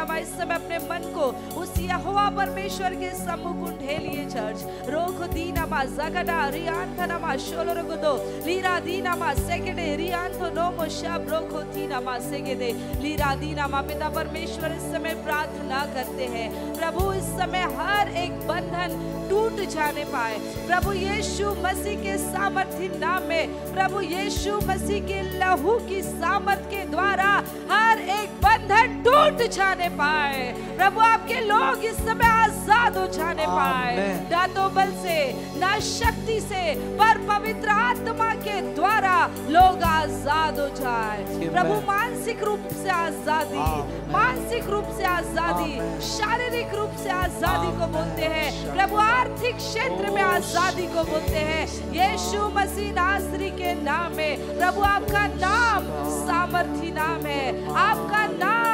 परमेश्वर इस समय अपने मन को उस यहोवा परमेश्वर के सम्मुख ढेलिए चर्च रोख दीना मा जगड़ा रियान खना मा शोलोर गुदो लीरा दीना मा सेकेडे रियान तो नो मोशा ब्रोखो दीना मा सेकेडे लीरा दीना मा। पिता परमेश्वर इस समय प्रार्थना करते हैं प्रभु इस समय हर एक बंधन टूट जाने पाए प्रभु यीशु मसीह के सामर्थी नाम में, प्रभु यीशु मसीह के लहू की सामर्थ के द्वारा हर एक बंधन टूट जाने पाए प्रभु। आपके लोग इस समय आजाद हो जाने पाए, ना तो बल से ना शक्ति से पर पवित्र आत्मा के द्वारा लोग आजाद हो जाए प्रभु। मानसिक रूप से आजादी, मानसिक रूप से आजादी, शारीरिक रूप से आजादी को बोलते हैं प्रभु। आर्थिक क्षेत्र में आजादी को बोलते हैं यीशु मसीह नासरी के नाम में प्रभु। आपका नाम सामर्थी नाम है, आपका नाम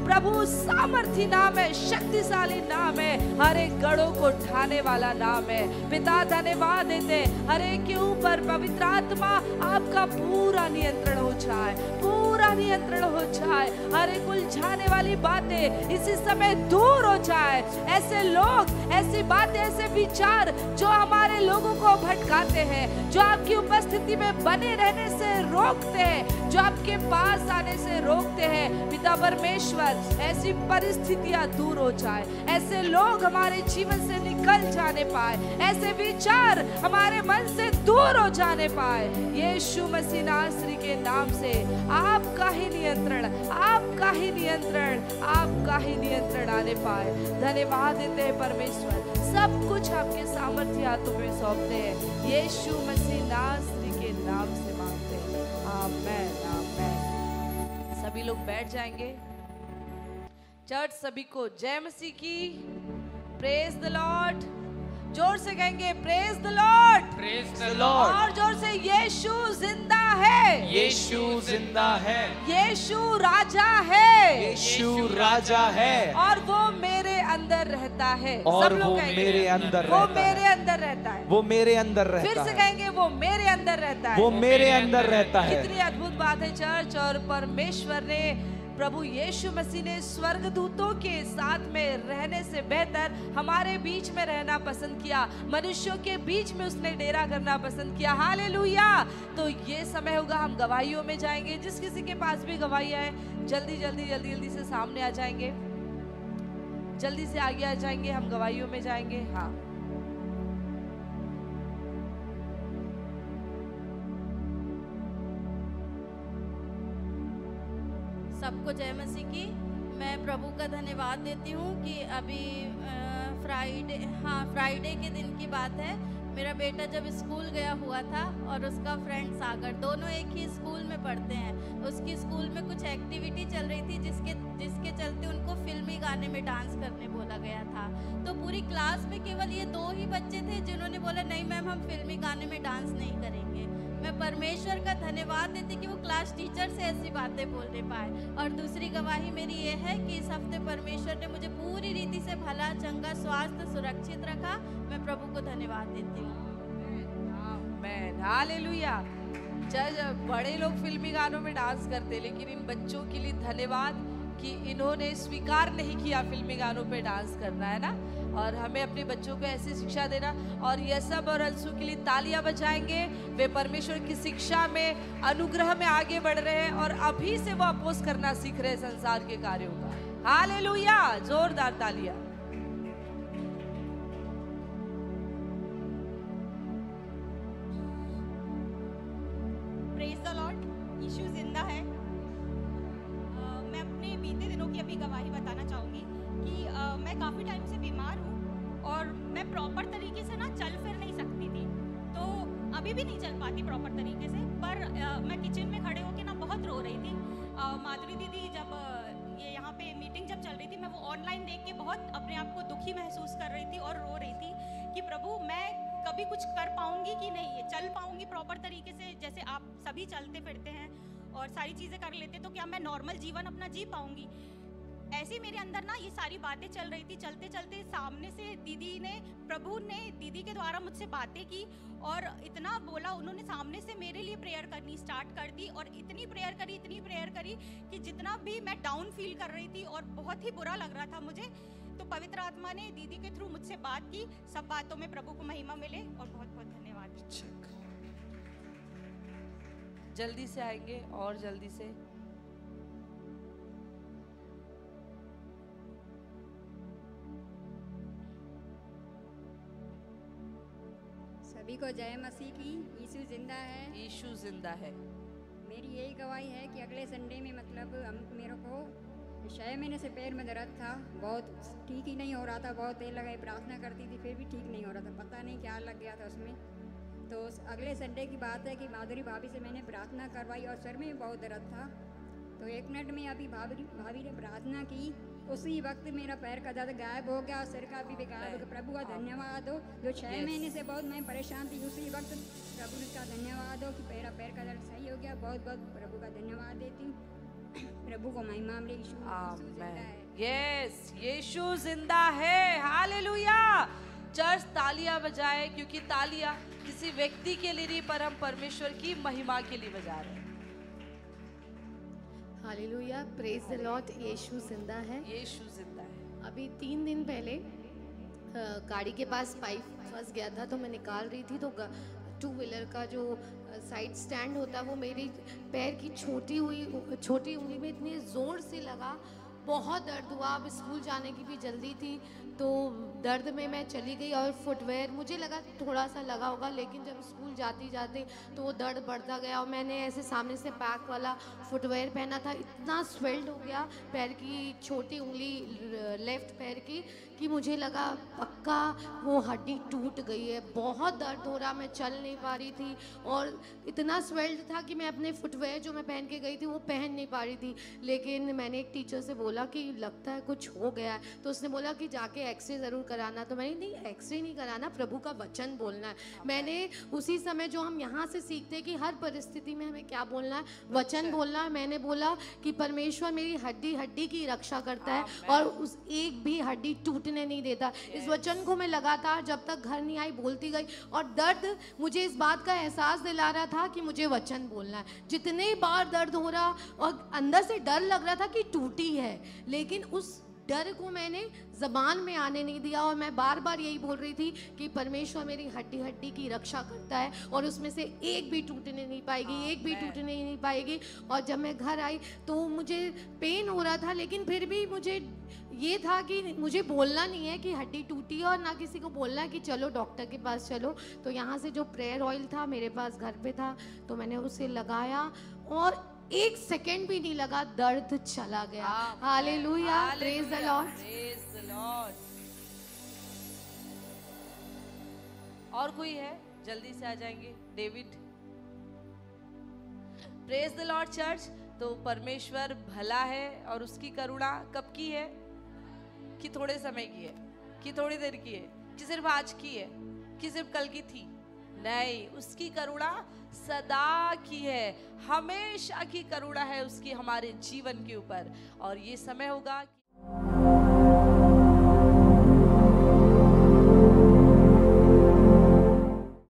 प्रभु सामर्थी नाम है, शक्तिशाली नाम है, हर एक गढ़ों को ढाने वाला नाम है। पिता धन्यवाद देते हर एक के ऊपर पवित्र आत्मा आपका पूरा नियंत्रण हो जाए, पूरा नियंत्रण हो जाए। हर एक उलझाने वाली बातें इसी समय दूर हो जाए। ऐसे लोग, ऐसी बातें, ऐसे विचार जो हमारे लोगों को भटकाते हैं, जो आपकी उपस्थिति में बने रहने से रोकते हैं, जो आपके पास आने से रोकते हैं पिता परमेश्वर, ऐसी परिस्थितियां दूर हो जाए। ऐसे लोग हमारे जीवन से निकल जाने पाए, ऐसे विचार हमारे मन से दूर हो जाने पाए यीशु मसीह नासरी के नाम से। आपका ही नियंत्रण, आपका ही नियंत्रण, आपका ही नियंत्रण आने पाए। धन्यवाद देते हैं परमेश्वर, सब कुछ आपके सामर्थ्य हाथों में सौंपते हैं यीशु मसीह नासरी के नाम से मांगते हैं, आमीन आमीन। सभी लोग बैठ जाएंगे। चर्च सभी को जय मसीह की, प्रेज द लॉर्ड। जोर से कहेंगे praise the Lord, praise the Lord. और जोर से यीशु जिंदा है, यीशु जिंदा है, यीशु राजा है, यीशु राजा है, और वो मेरे अंदर रहता है। और सब लोग वो कहेंगे मेरे अंदर वो रहता है, मेरे अंदर रहता है, वो मेरे अंदर रहता है। फिर से कहेंगे वो मेरे अंदर रहता है, वो मेरे अंदर रहता है। कितनी अद्भुत बात है चर्च। और परमेश्वर ने, प्रभु यीशु मसीह ने स्वर्गदूतों के साथ में रहने से बेहतर हमारे बीच में रहना पसंद किया, मनुष्यों के बीच में उसने डेरा करना पसंद किया। हालेलुया। तो ये समय होगा हम गवाहियों में जाएंगे। जिस किसी के पास भी गवाहियां है जल्दी जल्दी जल्दी जल्दी से सामने आ जाएंगे, जल्दी से आगे आ जाएंगे, हम गवाहियों में जाएंगे। हाँ, सबको जय मसीह की। मैं प्रभु का धन्यवाद देती हूँ कि अभी फ्राइडे के दिन की बात है। मेरा बेटा जब स्कूल गया हुआ था और उसका फ्रेंड सागर, दोनों एक ही स्कूल में पढ़ते हैं। उसकी स्कूल में कुछ एक्टिविटी चल रही थी जिसके चलते उनको फिल्मी गाने में डांस करने बोला गया था। तो पूरी क्लास में केवल ये 2 ही बच्चे थे जिन्होंने बोला नहीं मैम हम फिल्मी गाने में डांस नहीं करेंगे। मैं परमेश्वर का धन्यवाद देती कि वो क्लास टीचर से ऐसी बातें बोलने पाए। और दूसरी गवाही मेरी ये है कि इस हफ्ते परमेश्वर ने मुझे पूरी रीति से भला चंगा स्वास्थ्य सुरक्षित रखा। मैं प्रभु को धन्यवाद देती हूँ। आमीन, हालेलुया। बड़े लोग फिल्मी गानों में डांस करते, लेकिन इन बच्चों के लिए धन्यवाद कि इन्होंने स्वीकार नहीं किया फिल्मी गानों पे डांस करना, है ना। और हमें अपने बच्चों को ऐसी शिक्षा देना। और यसब और अंशु के लिए तालियां बजाएंगे। वे परमेश्वर की शिक्षा में, अनुग्रह में आगे बढ़ रहे हैं और अभी से वो अपोज करना सीख रहे हैं संसार के कार्यों का। हालेलुया, जोरदार तालियां। प्रेज द लॉर्ड, यीशु जिंदा है। मैं अपने बीते दिनों की अभी गवाही बताना चाहूँगी कि मैं काफ़ी टाइम से बीमार हूँ और मैं प्रॉपर तरीके से ना चल फिर नहीं सकती थी। तो अभी भी नहीं चल पाती प्रॉपर तरीके से, पर मैं किचन में खड़े होकर ना बहुत रो रही थी। माधुरी दीदी जब ये यहाँ पे मीटिंग जब चल रही थी, मैं वो ऑनलाइन देख के बहुत अपने आप को दुखी महसूस कर रही थी और रो रही थी कि प्रभु मैं कभी कुछ कर पाऊँगी कि नहीं, ये चल पाऊँगी प्रॉपर तरीके से जैसे आप सभी चलते फिरते हैं और सारी चीज़ें कर लेते, तो क्या मैं नॉर्मल जीवन अपना जी पाऊँगी। ऐसे ही मेरे अंदर ना ये सारी बातें चल रही थी। चलते चलते सामने से प्रभु ने दीदी के द्वारा मुझसे बातें की और इतना बोला, उन्होंने सामने से मेरे लिए प्रेयर करनी स्टार्ट कर दी और इतनी प्रेयर करी कि जितना भी मैं डाउन फील कर रही थी और बहुत ही बुरा लग रहा था मुझे, तो पवित्र आत्मा ने दीदी के थ्रू मुझसे बात की। सब बातों में प्रभु को महिमा मिले और बहुत बहुत धन्यवाद। जल्दी से आएंगे और जल्दी से। सभी को जय मसीह की। यीशु जिंदा है। यीशु जिंदा है। मेरी यही गवाही है कि अगले संडे में मतलब मेरे को 6 महीने से पैर में दर्द था, बहुत ठीक ही नहीं हो रहा था, बहुत तेल लगाई प्रार्थना करती थी फिर भी ठीक नहीं हो रहा था, पता नहीं क्या लग गया था उसमें। तो अगले संडे की बात है कि माधुरी भाभी से मैंने प्रार्थना करवाई और सर में भी बहुत दर्द था। तो 1 मिनट में अभी भाभी ने प्रार्थना की, उसी वक्त मेरा पैर का दर्द गायब हो गया, सिर का भी गायब हो गया। प्रभु का धन्यवाद हो। जो 6 महीने से बहुत मैं परेशान थी, उसी वक्त प्रभु का धन्यवाद हो कि मेरा पैर का दर्द सही हो गया। बहुत बहुत प्रभु का धन्यवाद देती हूँ। प्रभु को महिमा मिले। यीशु जिंदा है। यस, यीशु जिंदा है। हालेलुया। चर्च तालियां बजाए, क्योंकि तालियां किसी व्यक्ति के लिए नहीं पर हम परमेश्वर की महिमा के लिए बजा रहे हैं। Hallelujah, praise the Lord. Yeshu जिंदा है। यीशु जिंदा है। अभी 3 दिन पहले गाड़ी के पास पाइप फंस गया था, तो मैं निकाल रही थी, तो 2 व्हीलर का जो साइड स्टैंड होता है वो मेरी पैर की छोटी उंगली में इतनी ज़ोर से लगा, बहुत दर्द हुआ। अब स्कूल जाने की भी जल्दी थी, तो दर्द में मैं चली गई और फुटवेयर मुझे लगा थोड़ा सा लगा होगा, लेकिन जब स्कूल जाते जाते तो वो दर्द बढ़ता गया और मैंने ऐसे सामने से पैक वाला फुटवेयर पहना था, इतना स्वेल्ड हो गया पैर की छोटी उंगली लेफ्ट पैर की कि मुझे लगा पक्का वो हड्डी टूट गई है। बहुत दर्द हो रहा, मैं चल नहीं पा रही थी और इतना स्वेल्ड था कि मैं अपने फुटवेयर जो मैं पहन के गई थी वो पहन नहीं पा रही थी। लेकिन मैंने एक टीचर से बोला कि लगता है कुछ हो गया है, तो उसने बोला कि जाके एक्सरे ज़रूर कराना। तो मैंने नहीं, एक्सरे नहीं कराना, प्रभु का वचन बोलना है। मैंने उसी समय जो हम यहाँ से सीखते हैं कि हर परिस्थिति में हमें क्या बोलना है, वचन बोलना है। मैंने बोला कि परमेश्वर मेरी हड्डी की रक्षा करता है और उस एक भी हड्डी टूटने नहीं देता। इस वचन को मैं लगातार जब तक घर नहीं आई बोलती गई और दर्द मुझे इस बात का एहसास दिला रहा था कि मुझे वचन बोलना है। जितने बार दर्द हो रहा और अंदर से डर लग रहा था कि टूटी है, लेकिन उस डर को मैंने ज़बान में आने नहीं दिया और मैं बार बार यही बोल रही थी कि परमेश्वर मेरी हड्डी की रक्षा करता है और उसमें से एक भी टूटने नहीं पाएगी, एक भी टूटने नहीं पाएगी। और जब मैं घर आई तो मुझे पेन हो रहा था, लेकिन फिर भी मुझे ये था कि मुझे बोलना नहीं है कि हड्डी टूटी है और ना किसी को बोलना है कि चलो डॉक्टर के पास चलो। तो यहाँ से जो प्रेयर ऑयल था मेरे पास घर पे था, तो मैंने उसे लगाया और 1 सेकेंड भी नहीं लगा, दर्द चला गया। Hallelujah, praise the Lord. Praise the Lord. और कोई है? जल्दी से आ जाएंगे। David. Praise the Lord church. तो परमेश्वर भला है और उसकी करुणा कब की है? कि थोड़े समय की है, कि थोड़ी देर की है, कि सिर्फ आज की है, कि सिर्फ कल की थी? नहीं, उसकी करुणा सदा की है, हमेशा की करुणा है उसकी हमारे जीवन के ऊपर। और ये समय होगा कि